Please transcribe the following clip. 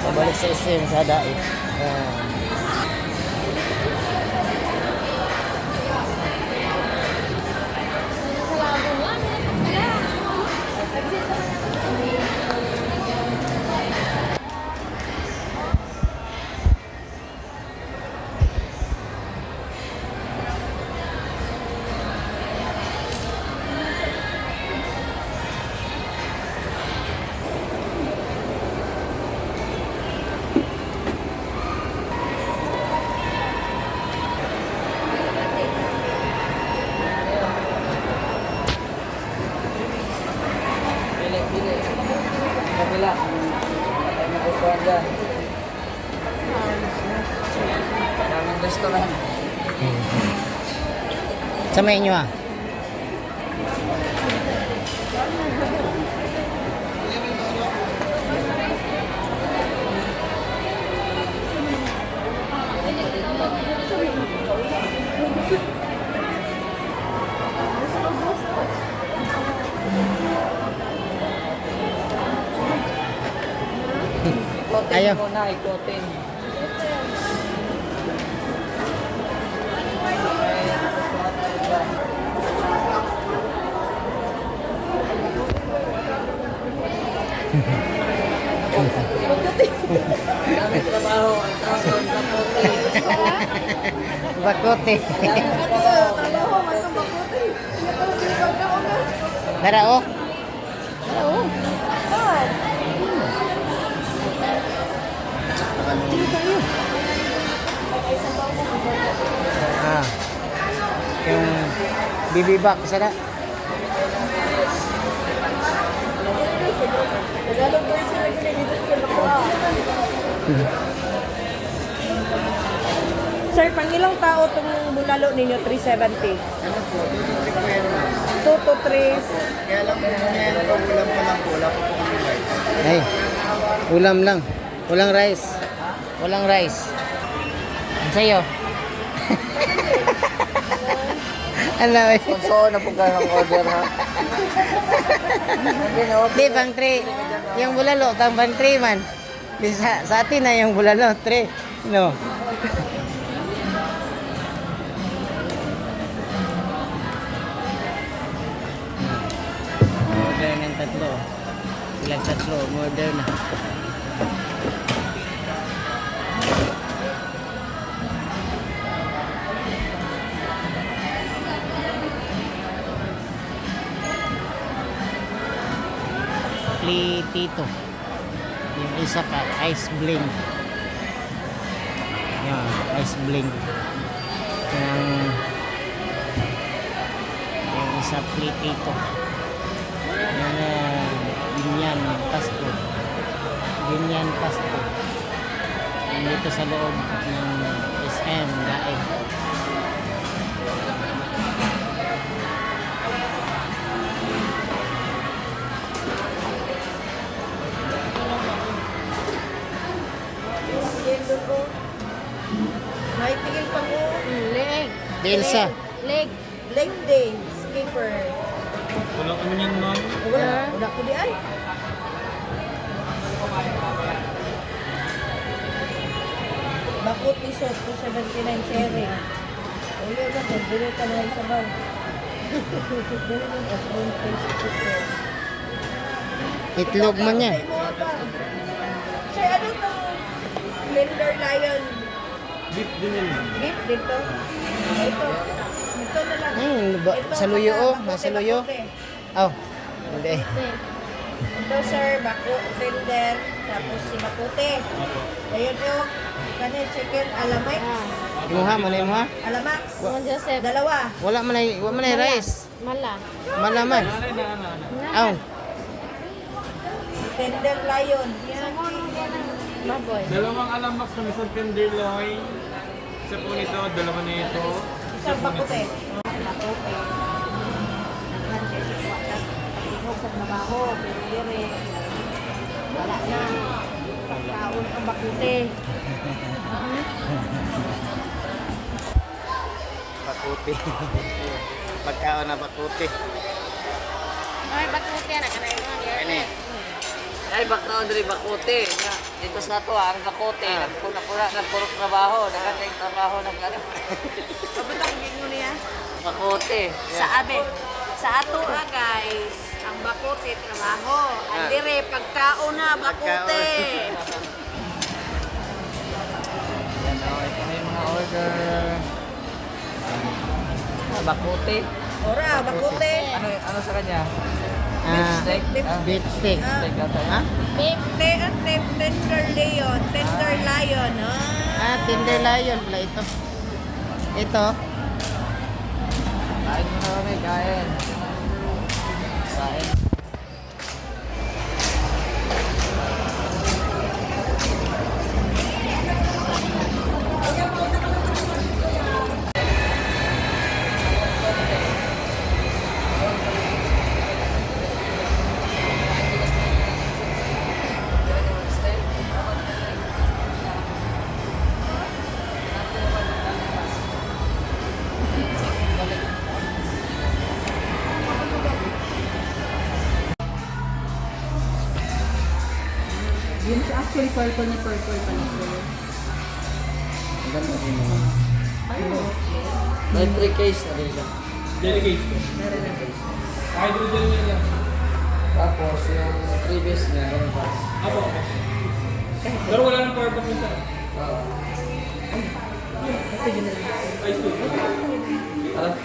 Pabalik sa SM sa Dait. Kabila. Ay magustuhan dyan. Daming restaurant. Samayin nyo ah. Ayaw. Muna, ikotin. Dami trabaho, ang tawag bakote. Bakote. Darao. Darao. Ah. Yung bibibak sana. Sir, pang ilang tao itong bulalo ninyo? 370? Ano po? 2 2 to 3. Kaya lang po ngayon po, ulam pa lang po. Wala po po kami rice. Ay. Ulam lang. Walang rice. Walang rice. Ang sa'yo? Ano eh? Sponsor na po kayo ng order ha. Di, pang 3. Yung bulalo, tang pang 3 man. Di, sa atin na yung bulalo, 3. No. Order ng tatlo. Silang tatlo, order na. Tito. Yung isa ka, ice bling. Yan, ice bling. Yung isa tito. Yung binyan pasto. Binyan pasto. Dito sa loob ng SM Dait. May tigil pa mo. Leg. Delsa. Leg. Leg day. Skipper. Wala kami yan ma'am. Wala. Wala ko di ay. Bakot isos 279 cherry. Ulo na po. Dili ka na sa bar. Dili mo at one face chicken. Itlog man yan. Sir, ano itong Blender Lion? Beef din yun. Beef dito? Ito. Ito na lang. Ay, sa luyo oh. Nasa luyo. Oh. Hindi. Ito sir, bako, tender, tapos si Bakute. Ayun o, kanin chicken, alamay. Imuha, manay mo ha? Alamax. Juan Joseph. Dalawa. Wala manay rice. Mala. Malaman. Aw. Tender Lion. Yan. Baboy. Dalawang alamak sa isang tenderloin. Isa po nito, dalawa na ito. Isang Bakute. Bakute. Naghan siya sa kwatas. Patingog sa trabaho, pero dire. Wala na. Pagkaon ang Bakute. Bakuti. Pagkaon na bakuti. Ay, bakit yan? Nakanay mo. Ini. Ay, baknaon diri bakote. Nga, dito sa to ang bakote. Nagpuna-puna, nagpurok trabaho. Nagkantay trabaho ng ano. Kabutang gingon niya. Bakote. Sa abe. Sa ato guys, ang bakote trabaho. Ang dire pagkaon na bakote. Yan o, ito na yung mga order. Bakote. Ora, bakote. Ano sa kanya? Steak. Beef steak. Steak ata. Ha? Tender lion. Tender lion. Tender lion pala ito. Ito. Kain muna kami, kain. Kain. Yun siya actually purple na purple pa niya. May 3 case na rin siya. Delegate to. Hydrogel niya lang. Tapos yung previous niya, ganun pa. Apo, apo. Pero wala nang power bank nito. Oo. Ice to. Parang